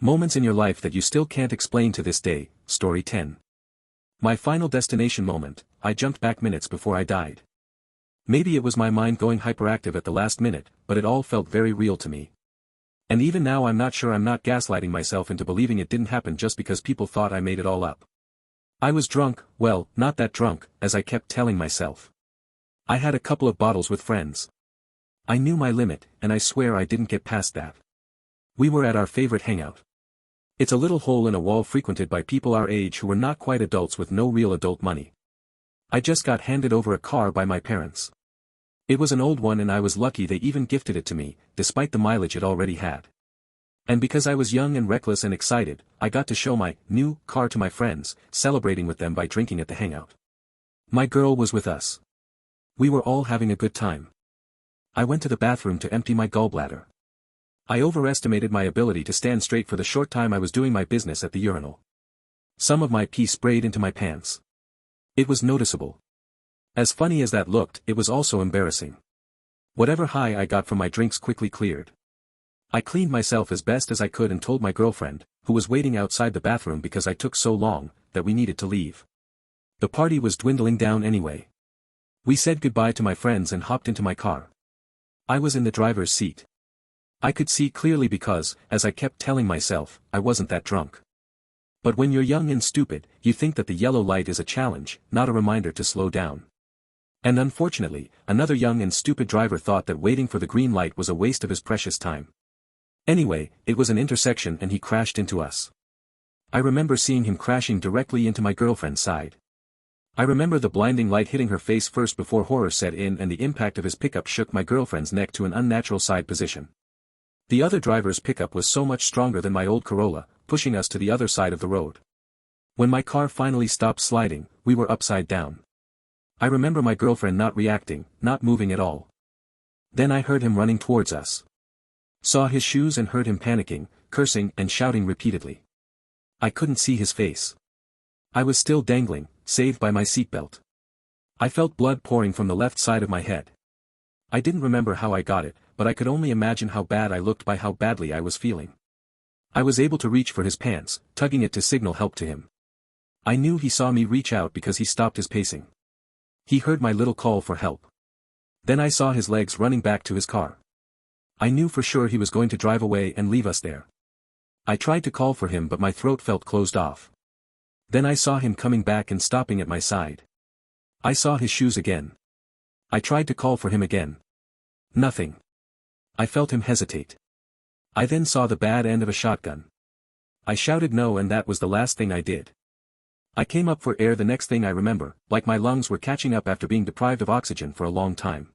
Moments in your life that you still can't explain to this day, Story 10. My final destination moment, I jumped back minutes before I died. Maybe it was my mind going hyperactive at the last minute, but it all felt very real to me. And even now I'm not sure I'm not gaslighting myself into believing it didn't happen just because people thought I made it all up. I was drunk, well, not that drunk, as I kept telling myself. I had a couple of bottles with friends. I knew my limit, and I swear I didn't get past that. We were at our favorite hangout. It's a little hole in a wall frequented by people our age who were not quite adults with no real adult money. I just got handed over a car by my parents. It was an old one and I was lucky they even gifted it to me, despite the mileage it already had. And because I was young and reckless and excited, I got to show my new car to my friends, celebrating with them by drinking at the hangout. My girl was with us. We were all having a good time. I went to the bathroom to empty my gallbladder. I overestimated my ability to stand straight for the short time I was doing my business at the urinal. Some of my pee sprayed into my pants. It was noticeable. As funny as that looked, it was also embarrassing. Whatever high I got from my drinks quickly cleared. I cleaned myself as best as I could and told my girlfriend, who was waiting outside the bathroom because I took so long, that we needed to leave. The party was dwindling down anyway. We said goodbye to my friends and hopped into my car. I was in the driver's seat. I could see clearly because, as I kept telling myself, I wasn't that drunk. But when you're young and stupid, you think that the yellow light is a challenge, not a reminder to slow down. And unfortunately, another young and stupid driver thought that waiting for the green light was a waste of his precious time. Anyway, it was an intersection and he crashed into us. I remember seeing him crashing directly into my girlfriend's side. I remember the blinding light hitting her face first before horror set in and the impact of his pickup shook my girlfriend's neck to an unnatural side position. The other driver's pickup was so much stronger than my old Corolla, pushing us to the other side of the road. When my car finally stopped sliding, we were upside down. I remember my girlfriend not reacting, not moving at all. Then I heard him running towards us. Saw his shoes and heard him panicking, cursing and shouting repeatedly. I couldn't see his face. I was still dangling, saved by my seatbelt. I felt blood pouring from the left side of my head. I didn't remember how I got it, but I could only imagine how bad I looked by how badly I was feeling. I was able to reach for his pants, tugging it to signal help to him. I knew he saw me reach out because he stopped his pacing. He heard my little call for help. Then I saw his legs running back to his car. I knew for sure he was going to drive away and leave us there. I tried to call for him but my throat felt closed off. Then I saw him coming back and stopping at my side. I saw his shoes again. I tried to call for him again. Nothing. I felt him hesitate. I then saw the bad end of a shotgun. I shouted no and that was the last thing I did. I came up for air the next thing I remember, like my lungs were catching up after being deprived of oxygen for a long time.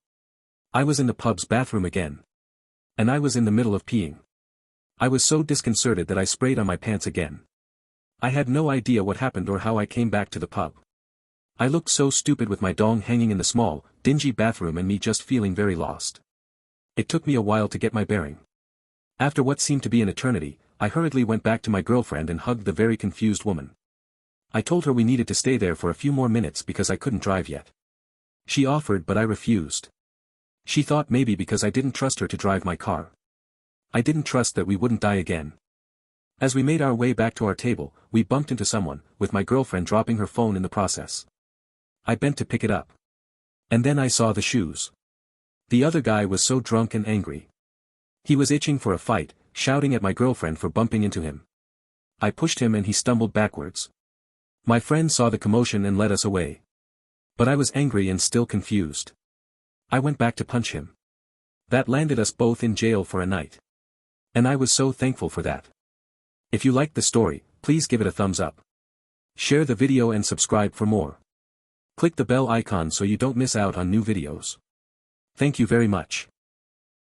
I was in the pub's bathroom again. And I was in the middle of peeing. I was so disconcerted that I sprayed on my pants again. I had no idea what happened or how I came back to the pub. I looked so stupid with my dong hanging in the small, dingy bathroom and me just feeling very lost. It took me a while to get my bearing. After what seemed to be an eternity, I hurriedly went back to my girlfriend and hugged the very confused woman. I told her we needed to stay there for a few more minutes because I couldn't drive yet. She offered but I refused. She thought maybe because I didn't trust her to drive my car. I didn't trust that we wouldn't die again. As we made our way back to our table, we bumped into someone, with my girlfriend dropping her phone in the process. I bent to pick it up. And then I saw the shoes. The other guy was so drunk and angry. He was itching for a fight, shouting at my girlfriend for bumping into him. I pushed him and he stumbled backwards. My friend saw the commotion and led us away. But I was angry and still confused. I went back to punch him. That landed us both in jail for a night. And I was so thankful for that. If you liked the story, please give it a thumbs up. Share the video and subscribe for more. Click the bell icon so you don't miss out on new videos. Thank you very much.